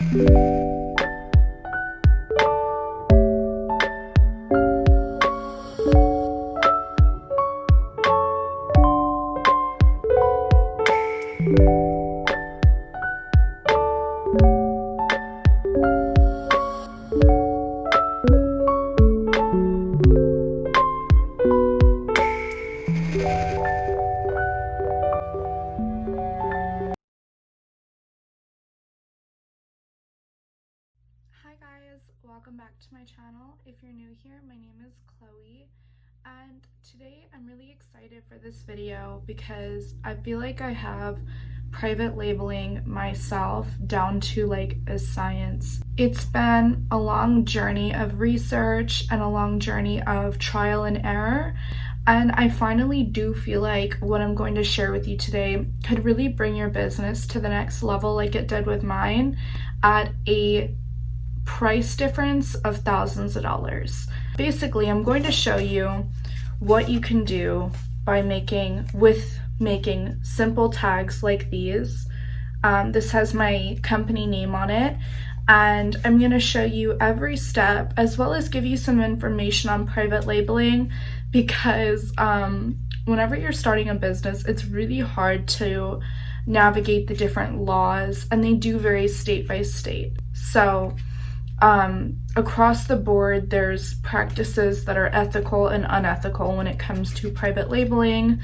Hi guys, welcome back to my channel. If you're new here, my name is Chloe, and today I'm really excited for this video because I feel like I have private labeling myself down to like a science. It's been a long journey of research and a long journey of trial and error, and I finally do feel like what I'm going to share with you today could really bring your business to the next level like it did with mine at a price difference of thousands of dollars. Basically, I'm going to show you what you can do by making simple tags like these. This has my company name on it, and I'm going to show you every step as well as give you some information on private labeling because whenever you're starting a business, it's really hard to navigate the different laws, and they do vary state by state. So across the board, there's practices that are ethical and unethical when it comes to private labeling.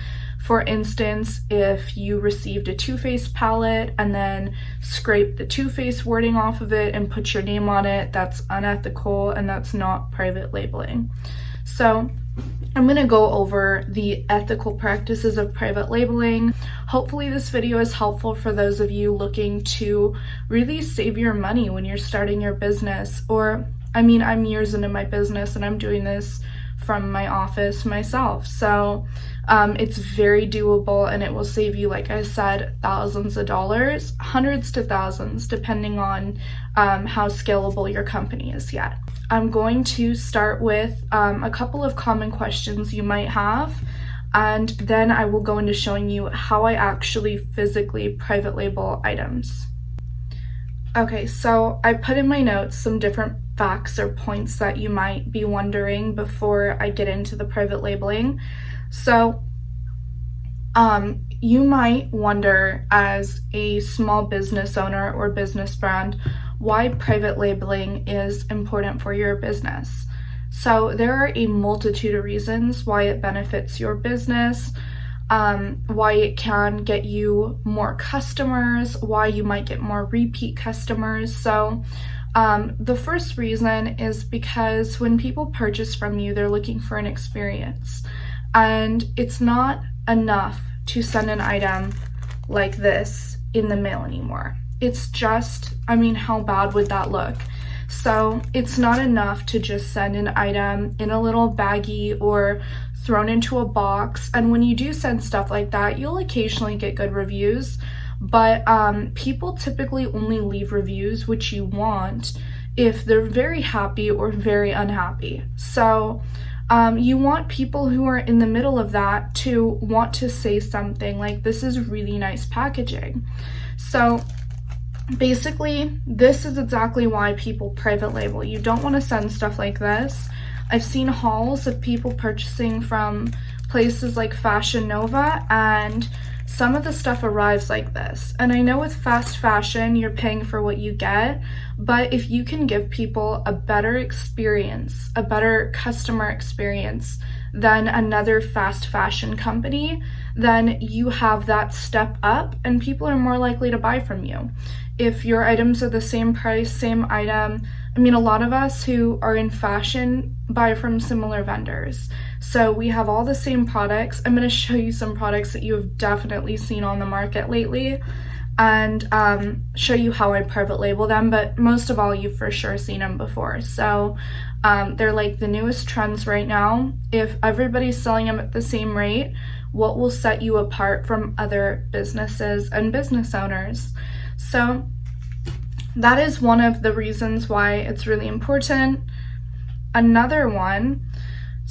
For instance, if you received a Too Faced palette and then scrape the Too Faced wording off of it and put your name on it, that's unethical and that's not private labeling. So I'm going to go over the ethical practices of private labeling. Hopefully this video is helpful for those of you looking to really save your money when you're starting your business. Or, I mean, I'm years into my business and I'm doing this from my office myself. So it's very doable, and it will save you, like I said, thousands of dollars, hundreds to thousands, depending on how scalable your company is yet. I'm going to start with a couple of common questions you might have, and then I will go into showing you how I actually physically private label items. Okay, so I put in my notes some different facts or points that you might be wondering before I get into the private labeling. So you might wonder, as a small business owner or business brand, why private labeling is important for your business. So there are a multitude of reasons why it benefits your business, why it can get you more customers, why you might get more repeat customers. So the first reason is because when people purchase from you, they're looking for an experience, and it's not enough to send an item like this in the mail anymore. It's just, I mean, how bad would that look? So it's not enough to just send an item in a little baggie or thrown into a box. And when you do send stuff like that, you'll occasionally get good reviews, but people typically only leave reviews, which you want, if they're very happy or very unhappy. So you want people who are in the middle of that to want to say something like, this is really nice packaging. So basically, this is exactly why people private label. You don't want to send stuff like this. I've seen hauls of people purchasing from places like Fashion Nova, and some of the stuff arrives like this. And I know with fast fashion, you're paying for what you get, but if you can give people a better experience, a better customer experience than another fast fashion company, then you have that step up and people are more likely to buy from you. If your items are the same price, same item, I mean, a lot of us who are in fashion buy from similar vendors. So we have all the same products. I'm going to show you some products that you have definitely seen on the market lately and show you how I private label them, but most of all, you've for sure seen them before. So they're like the newest trends right now. If everybody's selling them at the same rate, what will set you apart from other businesses and business owners? So that is one of the reasons why it's really important. Another one,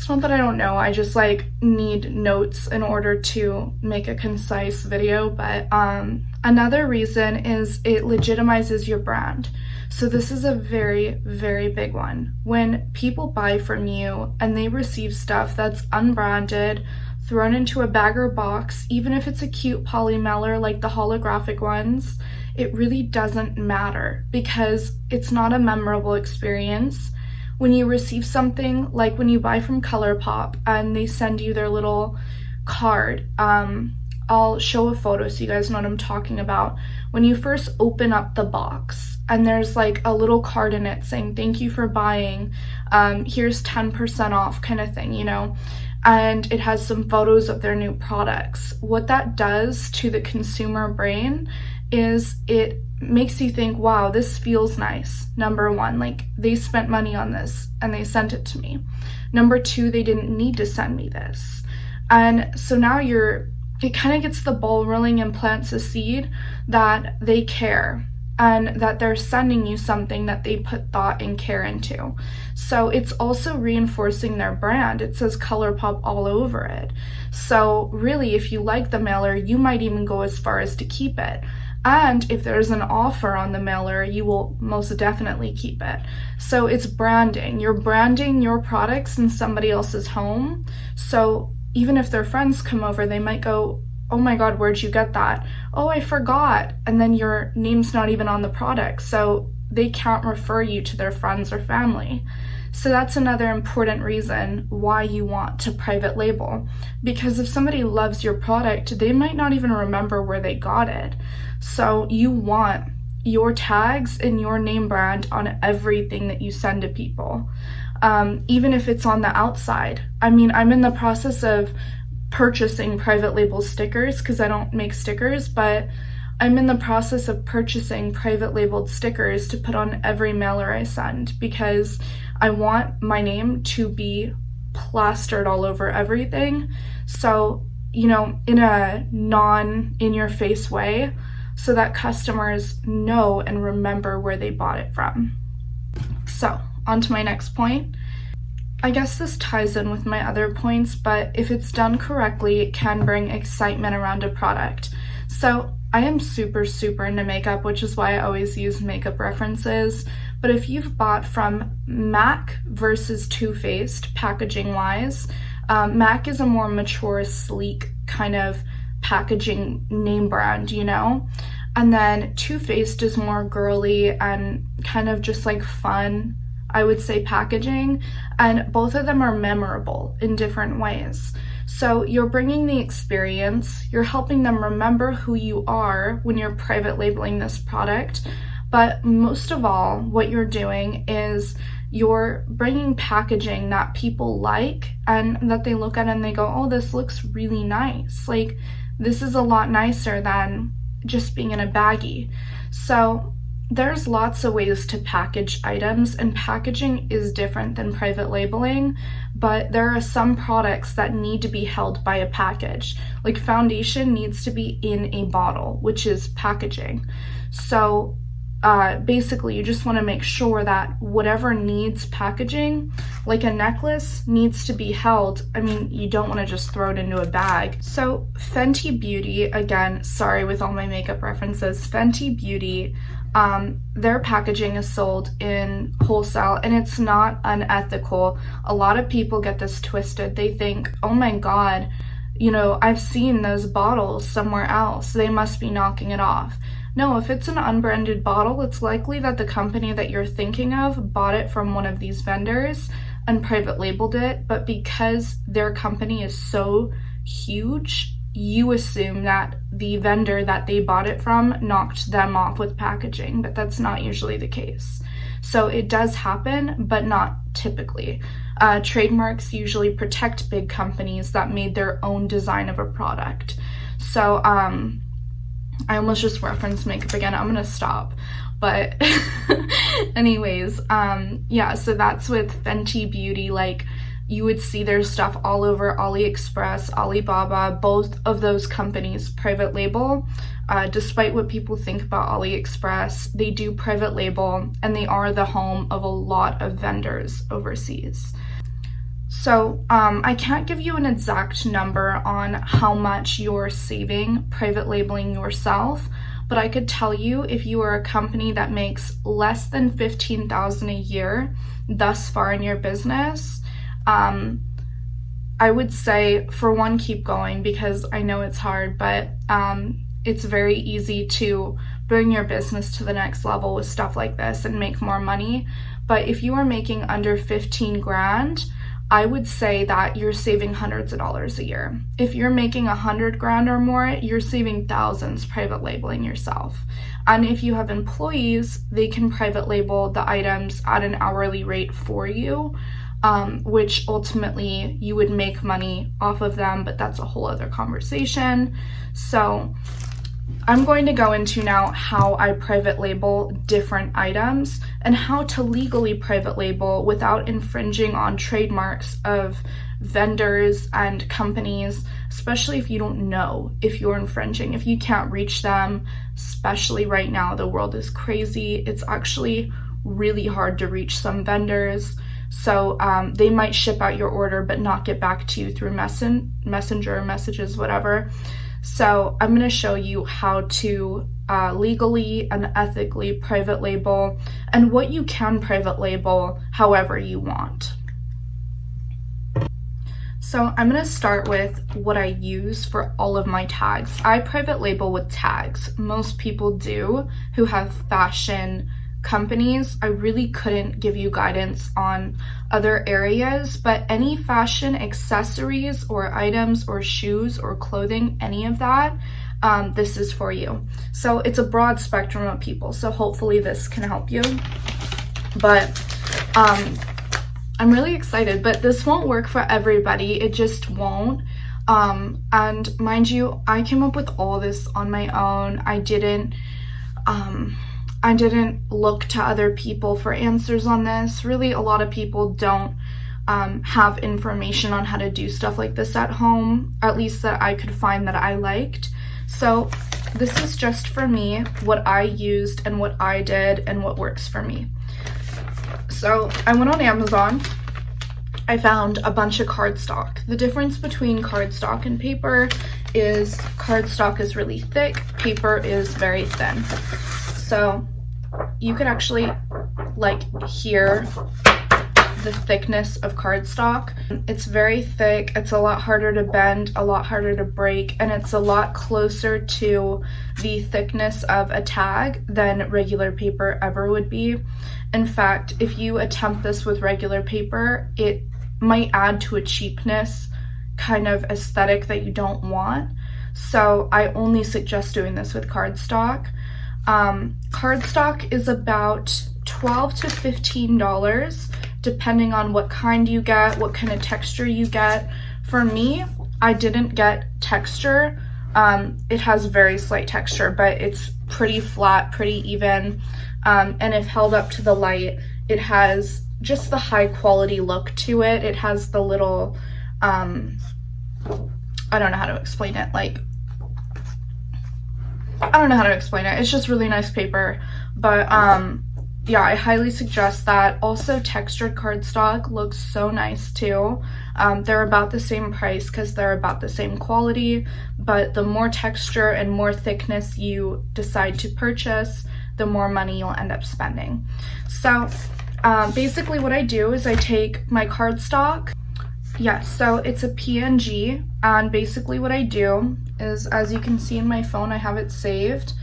It's not that I don't know, I just like need notes in order to make a concise video, but another reason is it legitimizes your brand. So this is a very, very big one. When people buy from you and they receive stuff that's unbranded, thrown into a bag or box, even if it's a cute poly mailer like the holographic ones, it really doesn't matter because it's not a memorable experience. When you receive something, like when you buy from ColourPop and they send you their little card, I'll show a photo so you guys know what I'm talking about. When you first open up the box and there's like a little card in it saying, thank you for buying, here's 10% off kind of thing, you know, and it has some photos of their new products. What that does to the consumer brain is it makes you think, wow, this feels nice. Number one, like they spent money on this and they sent it to me. Number two, they didn't need to send me this. And so now it kind of gets the ball rolling and plants a seed that they care and that they're sending you something that they put thought and care into. So it's also reinforcing their brand. It says ColourPop all over it. So really, if you like the mailer, you might even go as far as to keep it. And if there's an offer on the mailer, you will most definitely keep it. So it's branding. You're branding your products in somebody else's home. So even if their friends come over, they might go, oh my God, where'd you get that? Oh, I forgot. And then your name's not even on the product. So they can't refer you to their friends or family. So that's another important reason why you want to private label. Because if somebody loves your product, they might not even remember where they got it. So you want your tags and your name brand on everything that you send to people. Even if it's on the outside. I mean, I'm in the process of purchasing private label stickers because I don't make stickers, but I'm in the process of purchasing private labeled stickers to put on every mailer I send because I want my name to be plastered all over everything. So, you know, in a non-in-your-face way so that customers know and remember where they bought it from. So, on to my next point. I guess this ties in with my other points, but if it's done correctly, it can bring excitement around a product. So I am super into makeup, which is why I always use makeup references. But if you've bought from MAC versus Too Faced packaging wise, MAC is a more mature, sleek kind of packaging name brand, you know? And then Too Faced is more girly and kind of just like fun, I would say, packaging, and both of them are memorable in different ways. So you're bringing the experience, you're helping them remember who you are when you're private labeling this product, but most of all, what you're doing is you're bringing packaging that people like and that they look at and they go, oh, this looks really nice. Like, this is a lot nicer than just being in a baggie. So there's lots of ways to package items, and packaging is different than private labeling, but there are some products that need to be held by a package. Like foundation needs to be in a bottle, which is packaging. So basically you just want to make sure that whatever needs packaging, like a necklace, needs to be held. I mean, you don't want to just throw it into a bag. So Fenty Beauty, again, sorry with all my makeup references, Fenty Beauty, their packaging is sold in wholesale and it's not unethical. A lot of people get this twisted. They think, oh my God, you know, I've seen those bottles somewhere else. They must be knocking it off. No, if it's an unbranded bottle, it's likely that the company that you're thinking of bought it from one of these vendors and private labeled it, but because their company is so huge, you assume that the vendor that they bought it from knocked them off with packaging, but that's not usually the case. So it does happen, but not typically. Trademarks usually protect big companies that made their own design of a product. So, I almost just referenced makeup again. I'm gonna stop. But anyways, yeah, so that's with Fenty Beauty. Like, you would see their stuff all over AliExpress, Alibaba, both of those companies private label. Despite what people think about AliExpress, they do private label and they are the home of a lot of vendors overseas. So I can't give you an exact number on how much you're saving private labeling yourself, but I could tell you if you are a company that makes less than $15,000 a year thus far in your business, I would say, for one, keep going, because I know it's hard, but it's very easy to bring your business to the next level with stuff like this and make more money. But if you are making under 15 grand, I would say that you're saving hundreds of dollars a year. If you're making 100 grand or more, you're saving thousands private labeling yourself. And if you have employees, they can private label the items at an hourly rate for you, which ultimately you would make money off of them, but that's a whole other conversation. So I'm going to go into now how I private label different items and how to legally private label without infringing on trademarks of vendors and companies, especially if you don't know if you're infringing, if you can't reach them, especially right now. The world is crazy. It's actually really hard to reach some vendors. So they might ship out your order but not get back to you through messenger messages, whatever. So I'm going to show you how to legally and ethically private label, and what you can private label however you want. So I'm going to start with what I use for all of my tags. I private label with tags. Most people do who have fashion companies. I really couldn't give you guidance on other areas, but any fashion accessories or items or shoes or clothing, any of that, this is for you. So it's a broad spectrum of people, so hopefully this can help you. But I'm really excited, but this won't work for everybody. It just won't. And mind you, I came up with all this on my own. I didn't look to other people for answers on this. Really, a lot of people don't have information on how to do stuff like this at home, at least that I could find that I liked. So this is just for me, what I used and what I did and what works for me. So I went on Amazon. I found a bunch of cardstock. The difference between cardstock and paper is cardstock is really thick, paper is very thin. So you could actually hear the thickness of cardstock. It's very thick, it's a lot harder to bend, a lot harder to break, and it's a lot closer to the thickness of a tag than regular paper ever would be. In fact, if you attempt this with regular paper, it might add to a cheapness kind of aesthetic that you don't want. So I only suggest doing this with cardstock. Cardstock is about $12 to $15 depending on what kind you get, what kind of texture you get. For me, I didn't get texture. It has very slight texture, but it's pretty flat, pretty even, and if held up to the light, it has just the high quality look to it. It has the little, I don't know how to explain it, I don't know how to explain it. It's just really nice paper. But yeah, I highly suggest that. Also, textured cardstock looks so nice too. They're about the same price because they're about the same quality, but the more texture and more thickness you decide to purchase, the more money you'll end up spending. So basically what I do is I take my cardstock. Yeah, so it's a PNG, and basically what I do is, as you can see in my phone, I have it saved,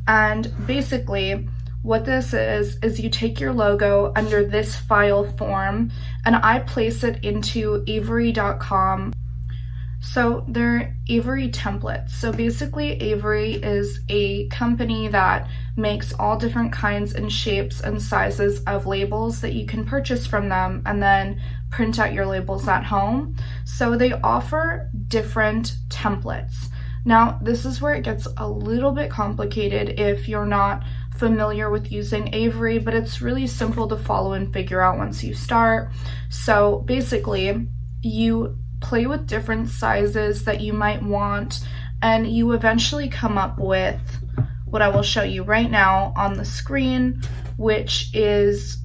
and basically what this is you take your logo under this file form, and I place it into Avery.com. So they're Avery templates. So basically Avery is a company that makes all different kinds and shapes and sizes of labels that you can purchase from them and then print out your labels at home. So they offer different templates. Now, this is where it gets a little bit complicated if you're not familiar with using Avery, but it's really simple to follow and figure out once you start. So basically, you play with different sizes that you might want, and you eventually come up with what I will show you right now on the screen, which is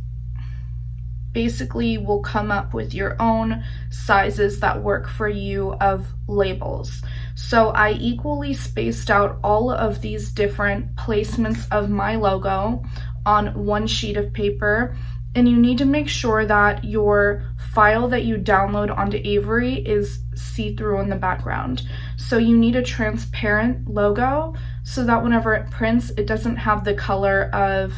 basically will come up with your own sizes that work for you of labels. So I equally spaced out all of these different placements of my logo on one sheet of paper, and you need to make sure that your file that you download onto Avery is see-through in the background. So you need a transparent logo so that whenever it prints, it doesn't have the color of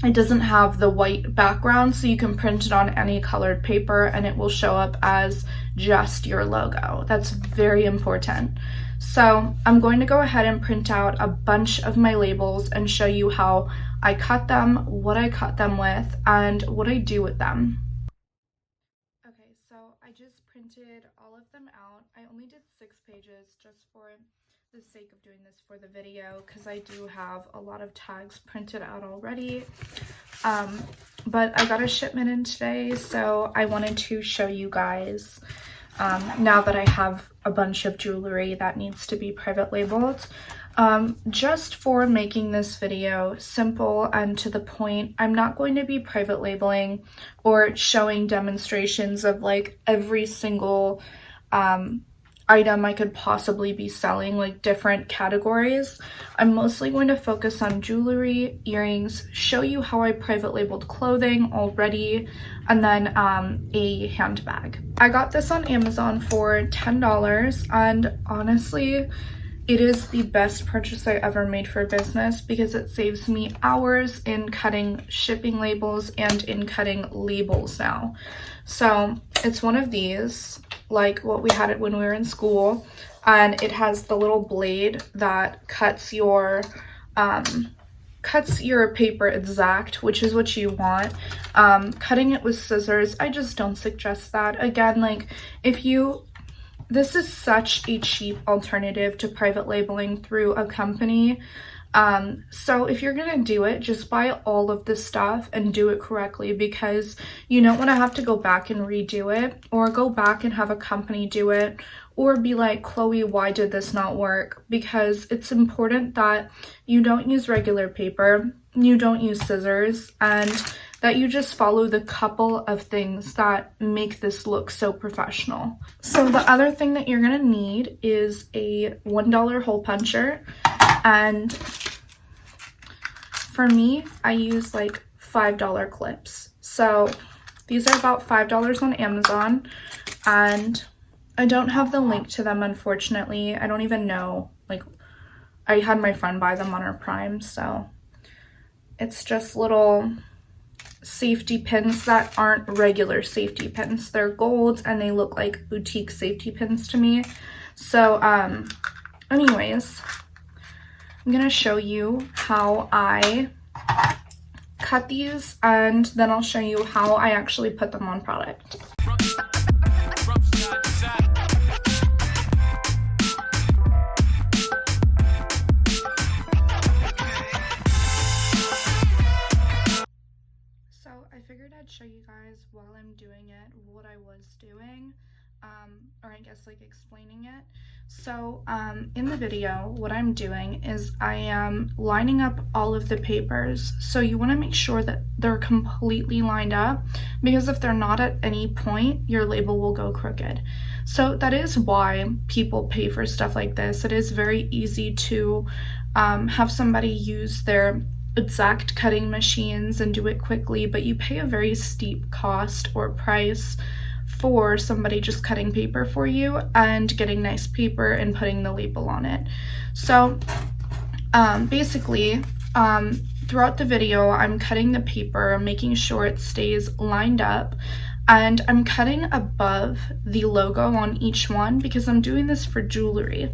it doesn't have the white background, so you can print it on any colored paper and it will show up as just your logo. That's very important. So I'm going to go ahead and print out a bunch of my labels and show you how I cut them, what I cut them with, and what I do with them. Okay, so I just printed all of them out. I only did 6 pages just for the sake of doing this for the video because I do have a lot of tags printed out already. But I got a shipment in today, so I wanted to show you guys now that I have a bunch of jewelry that needs to be private labeled. Just for making this video simple and to the point, I'm not going to be private labeling or showing demonstrations of like every single item I could possibly be selling, like different categories. I'm mostly going to focus on jewelry, earrings, show you how I private labeled clothing already, and then a handbag. I got this on Amazon for $10, and honestly, it is the best purchase I ever made for business because it saves me hours in cutting shipping labels and in cutting labels now. So it's one of these, like what we had it when we were in school, and it has the little blade that cuts your paper exact, which is what you want. Cutting it with scissors, I just don't suggest that. Again, like this is such a cheap alternative to private labeling through a company. So if you're gonna do it, just buy all of this stuff and do it correctly, because you don't want to have to go back and redo it, or go back and have a company do it, or be like, Chloe, why did this not work? Because it's important that you don't use regular paper, you don't use scissors, and that you just follow the couple of things that make this look so professional. So the other thing that you're gonna need is a $1 hole puncher, and for me, I use like $5 clips. So these are about $5 on Amazon, and I don't have the link to them, unfortunately. I don't even know, like, I had my friend buy them on her Prime, so it's just little safety pins that aren't regular safety pins. They're gold and they look like boutique safety pins to me. So anyways, I'm gonna show you how I cut these, and then I'll show you how I actually put them on product. I figured I'd show you guys while I'm doing it what I was doing, or I guess like explaining it. So in the video, what I'm doing is I am lining up all of the papers. So you want to make sure that they're completely lined up, because if they're not at any point, your label will go crooked. So that is why people pay for stuff like this. It is very easy to have somebody use their exact cutting machines and do it quickly, but you pay a very steep cost or price for somebody just cutting paper for you and getting nice paper and putting the label on it. So basically throughout the video, I'm cutting the paper, making sure it stays lined up, and I'm cutting above the logo on each one because I'm doing this for jewelry,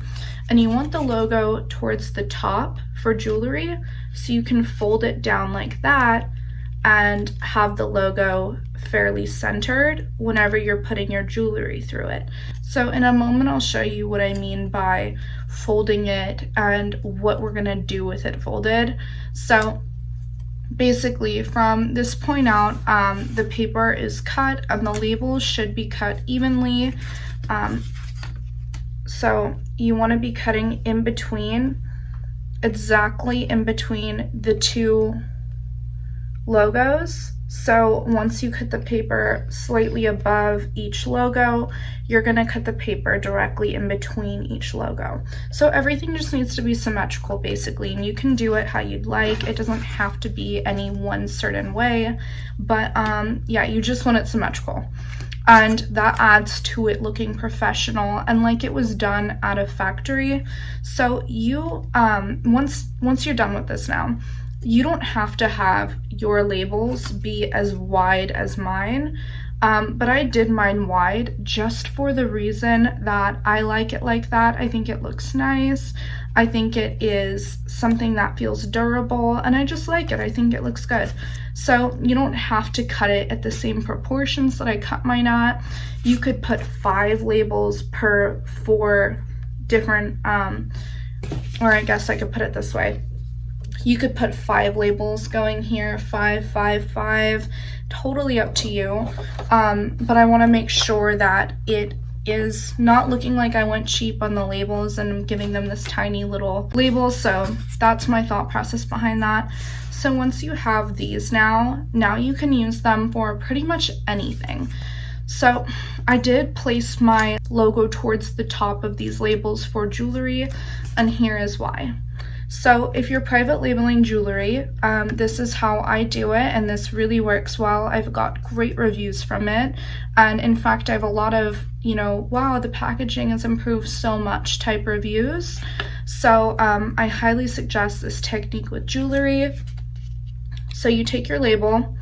and you want the logo towards the top for jewelry, so you can fold it down like that and have the logo fairly centered whenever you're putting your jewelry through it. So in a moment, I'll show you what I mean by folding it and what we're gonna do with it folded. So basically, from this point out, the paper is cut and the labels should be cut evenly. So you want to be cutting in between, exactly in between the two logos, So once you cut the paper slightly above each logo, you're going to cut the paper directly in between each logo. So everything just needs to be symmetrical basically, and you can do it how you'd like. It doesn't have to be any one certain way, but yeah, you just want it symmetrical. And that adds to it looking professional and like it was done at a factory. So you, once you're done with this now, you don't have to have your labels be as wide as mine, but I did mine wide just for the reason that I like it like that. I think it looks nice. I think it is something that feels durable, and I just like it. I think it looks good. So you don't have to cut it at the same proportions that I cut mine at. You could put 5 labels per 4 different, or I guess I could put it this way. You could put 5 labels going here, 5, 5, 5, totally up to you. But I want to make sure that it is not looking like I went cheap on the labels and I'm giving them this tiny little label. So that's my thought process behind that. So once you have these now you can use them for pretty much anything. So I did place my logo towards the top of these labels for jewelry, and here is why. So if you're private labeling jewelry, this is how I do it, and this really works well. I've got great reviews from it, and in fact I have a lot of, you know, wow, the packaging has improved so much type reviews. So I highly suggest this technique with jewelry. So you take your label,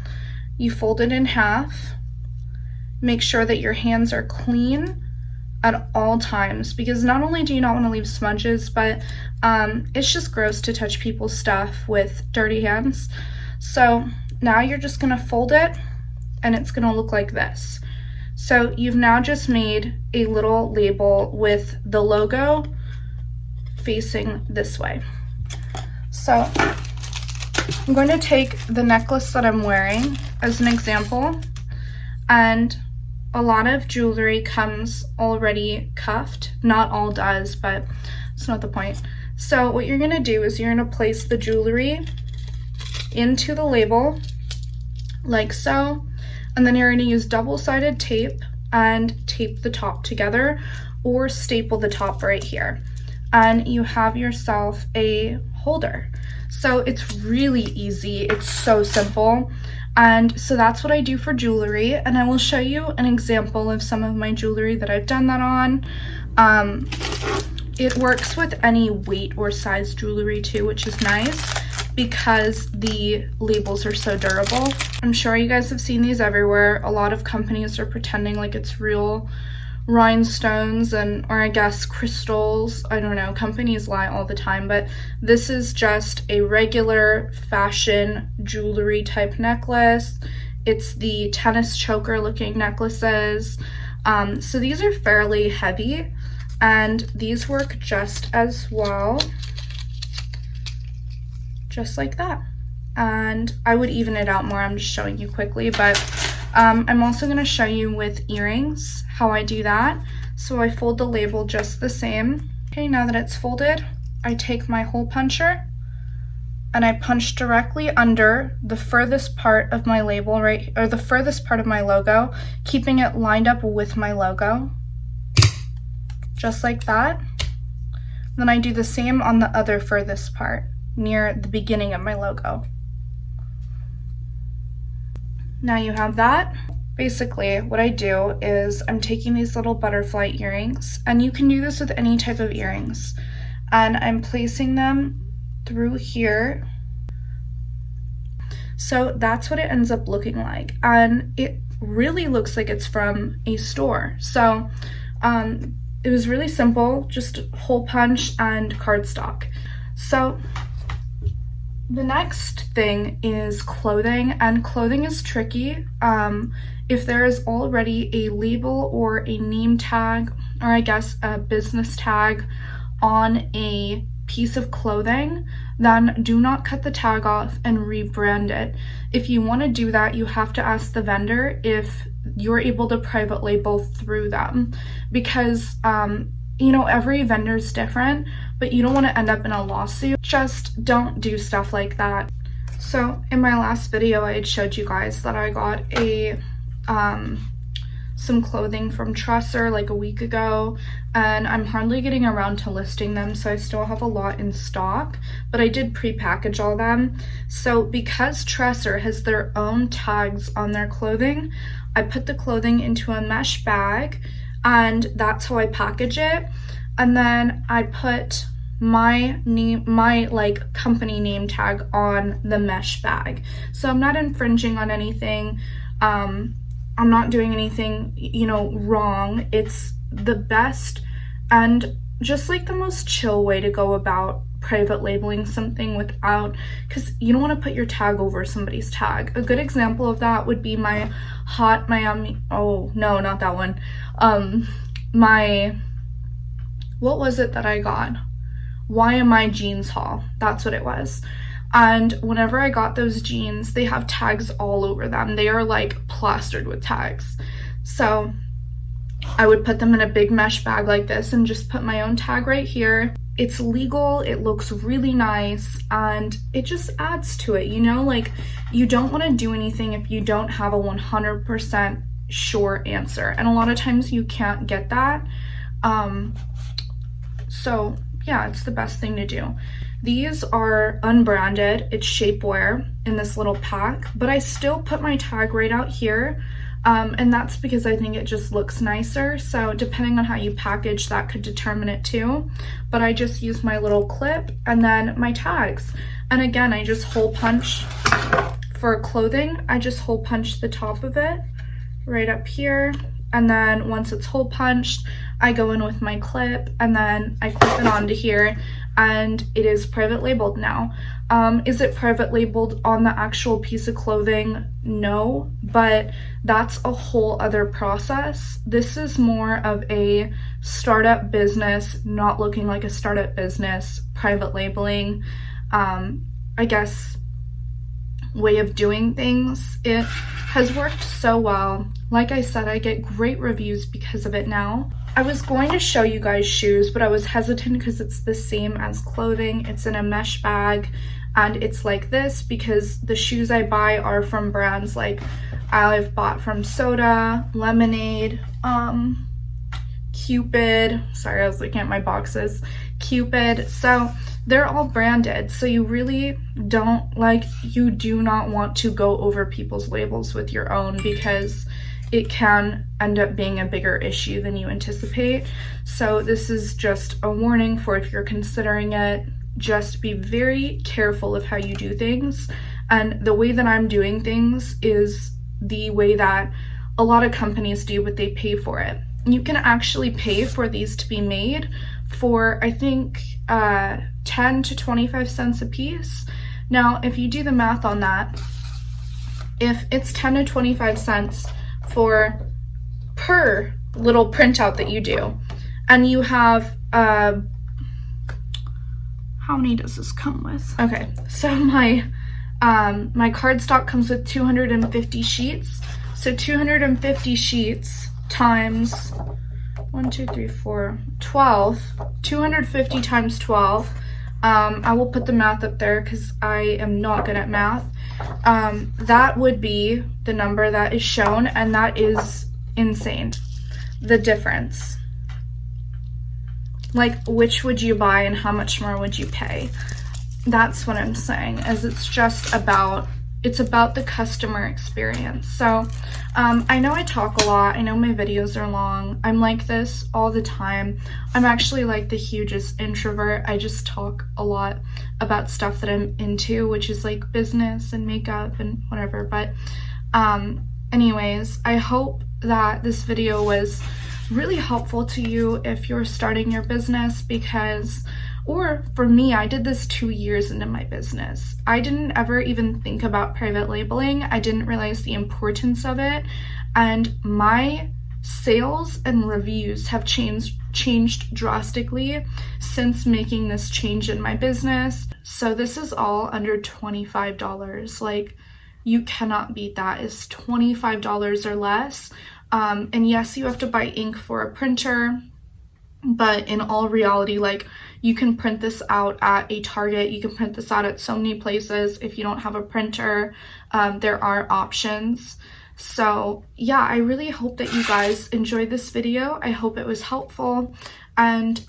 you fold it in half, make sure that your hands are clean at all times, because not only do you not want to leave smudges, but it's just gross to touch people's stuff with dirty hands. So now you're just gonna fold it and it's gonna look like this. So you've now just made a little label with the logo facing this way. So I'm going to take the necklace that I'm wearing as an example, and a lot of jewelry comes already cuffed. Not all does, but it's not the point. So what you're gonna do is you're gonna place the jewelry into the label like so, and then you're gonna use double-sided tape and tape the top together, or staple the top right here, and you have yourself a holder. So it's really easy, it's so simple. And so that's what I do for jewelry, and I will show you an example of some of my jewelry that I've done that on. It works with any weight or size jewelry too, which is nice because the labels are so durable. I'm sure you guys have seen these everywhere. A lot of companies are pretending like it's real rhinestones or I guess crystals. I don't know, companies lie all the time, but this is just a regular fashion jewelry type necklace. It's the tennis choker looking necklaces. So these are fairly heavy, and these work just as well, just like that. And I would even it out more, I'm just showing you quickly, but I'm also going to show you with earrings how I do that. So I fold the label just the same. Okay, now that it's folded, I take my hole puncher and I punch directly under the furthest part of my label, or the furthest part of my logo, keeping it lined up with my logo, just like that. Then I do the same on the other furthest part, near the beginning of my logo. Now you have that. Basically, what I do is I'm taking these little butterfly earrings, and you can do this with any type of earrings, and I'm placing them through here. So that's what it ends up looking like, and it really looks like it's from a store. So it was really simple, just hole punch and cardstock. So the next thing is clothing, and clothing is tricky. If there is already a label or a name tag, or I guess a business tag on a piece of clothing, then do not cut the tag off and rebrand it. If you want to do that, you have to ask the vendor if you're able to private label through them, because you know, every vendor's different, but you don't want to end up in a lawsuit. Just don't do stuff like that. So in my last video, I had showed you guys that I got a some clothing from Trusser like a week ago, and I'm hardly getting around to listing them, so I still have a lot in stock, but I did pre-package all them. So because Trusser has their own tags on their clothing, I put the clothing into a mesh bag, and that's how I package it. And then I put my name, my like company name tag on the mesh bag. So I'm not infringing on anything. I'm not doing anything, you know, wrong. It's the best and just like the most chill way to go about private labeling something without, because you don't want to put your tag over somebody's tag. A good example of that would be my Hot Miami, oh no, not that one. What was it that I got? YMI jeans haul, that's what it was. And whenever I got those jeans, they have tags all over them. They are like plastered with tags. So I would put them in a big mesh bag like this and just put my own tag right here. It's legal, it looks really nice, and it just adds to it, you know? Like, you don't want to do anything if you don't have a 100% sure answer. And a lot of times you can't get that. So yeah, it's the best thing to do. These are unbranded, it's shapewear in this little pack, but I still put my tag right out here, and that's because I think it just looks nicer. So depending on how you package, that could determine it too. But I just use my little clip and then my tags. And again, I just hole punch for clothing. I just hole punch the top of it right up here. And then once it's hole punched, I go in with my clip and then I clip it onto here, and it is private labeled now. Is it private labeled on the actual piece of clothing? No, but that's a whole other process. This is more of a startup business, not looking like a startup business, private labeling, I guess, way of doing things. It has worked so well. Like I said, I get great reviews because of it now. I was going to show you guys shoes, but I was hesitant because it's the same as clothing. It's in a mesh bag, and it's like this because the shoes I buy are from brands like I've bought from Soda, Lemonade, Cupid. Sorry, I was looking at my boxes. Cupid. So they're all branded. So you really don't, like, you do not want to go over people's labels with your own, because it can end up being a bigger issue than you anticipate. So this is just a warning for if you're considering it. Just be very careful of how you do things. And the way that I'm doing things is the way that a lot of companies do, but they pay for it. You can actually pay for these to be made for, I think, 10 to 25 cents a piece. Now, if you do the math on that, if it's 10 to 25 cents for per little printout that you do, and you have how many does this come with? Okay, so my my cardstock comes with 250 sheets. So 250 sheets times 12, 250 times 12. I will put the math up there because I am not good at math. That would be the number that is shown, and that is insane, the difference. Like, which would you buy and how much more would you pay? That's what I'm saying, is it's just about, it's about the customer experience. So I know I talk a lot, I know my videos are long, I'm like this all the time. I'm actually like the hugest introvert. I just talk a lot about stuff that I'm into, which is like business and makeup and whatever. But anyways, I hope that this video was really helpful to you if you're starting your business, because, or for me, I did this 2 years into my business. I didn't ever even think about private labeling. I didn't realize the importance of it, and my sales and reviews have changed drastically since making this change in my business. So this is all under $25. Like, you cannot beat that. It's $25 or less. And yes, you have to buy ink for a printer, but in all reality, like, You can print this out at a Target. You can print this out at so many places. If you don't have a printer, there are options. So yeah, I really hope that you guys enjoyed this video. I hope it was helpful. And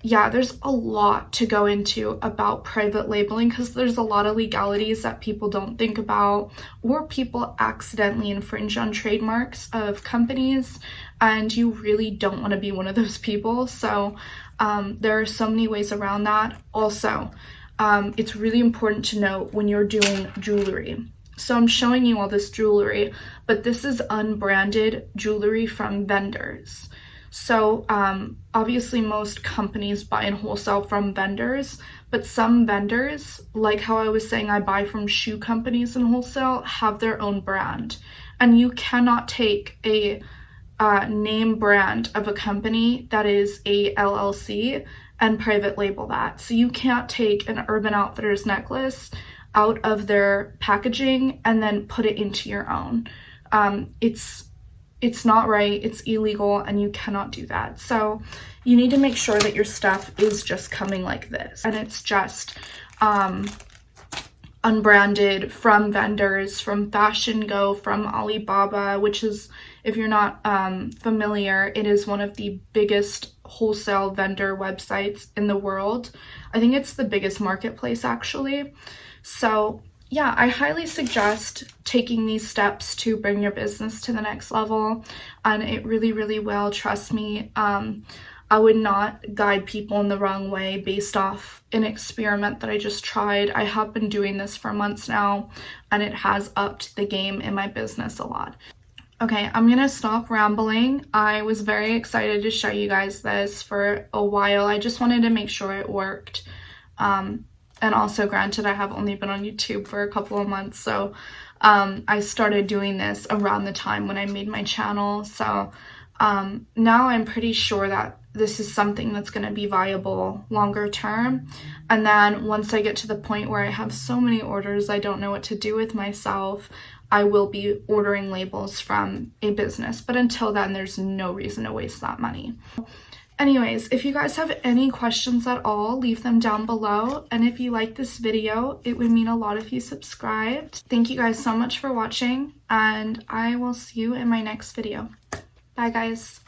yeah, there's a lot to go into about private labeling because there's a lot of legalities that people don't think about, or people accidentally infringe on trademarks of companies, and you really don't want to be one of those people. So there are so many ways around that. Also, it's really important to note when you're doing jewelry. So I'm showing you all this jewelry, but this is unbranded jewelry from vendors. So obviously most companies buy in wholesale from vendors, but some vendors, like how I was saying I buy from shoe companies in wholesale, have their own brand. And you cannot take a name brand of a company that is a LLC and private label that. So you can't take an Urban Outfitters necklace out of their packaging and then put it into your own. It's not right, it's illegal, and you cannot do that. So you need to make sure that your stuff is just coming like this, and it's just unbranded from vendors, from Fashion Go, from Alibaba, which is, if you're not familiar, it is one of the biggest wholesale vendor websites in the world. I think it's the biggest marketplace actually. So yeah, I highly suggest taking these steps to bring your business to the next level, and it really, really will. Trust me. I would not guide people in the wrong way based off an experiment that I just tried. I have been doing this for months now, and it has upped the game in my business a lot. Okay, I'm gonna stop rambling. I was very excited to show you guys this for a while. I just wanted to make sure it worked. And also, granted, I have only been on YouTube for a couple of months, so I started doing this around the time when I made my channel. So now I'm pretty sure that this is something that's going to be viable longer term. And then once I get to the point where I have so many orders I don't know what to do with myself, I will be ordering labels from a business. But until then, there's no reason to waste that money. Anyways, if you guys have any questions at all, leave them down below. And if you like this video, it would mean a lot if you subscribed. Thank you guys so much for watching, and I will see you in my next video. Bye, guys.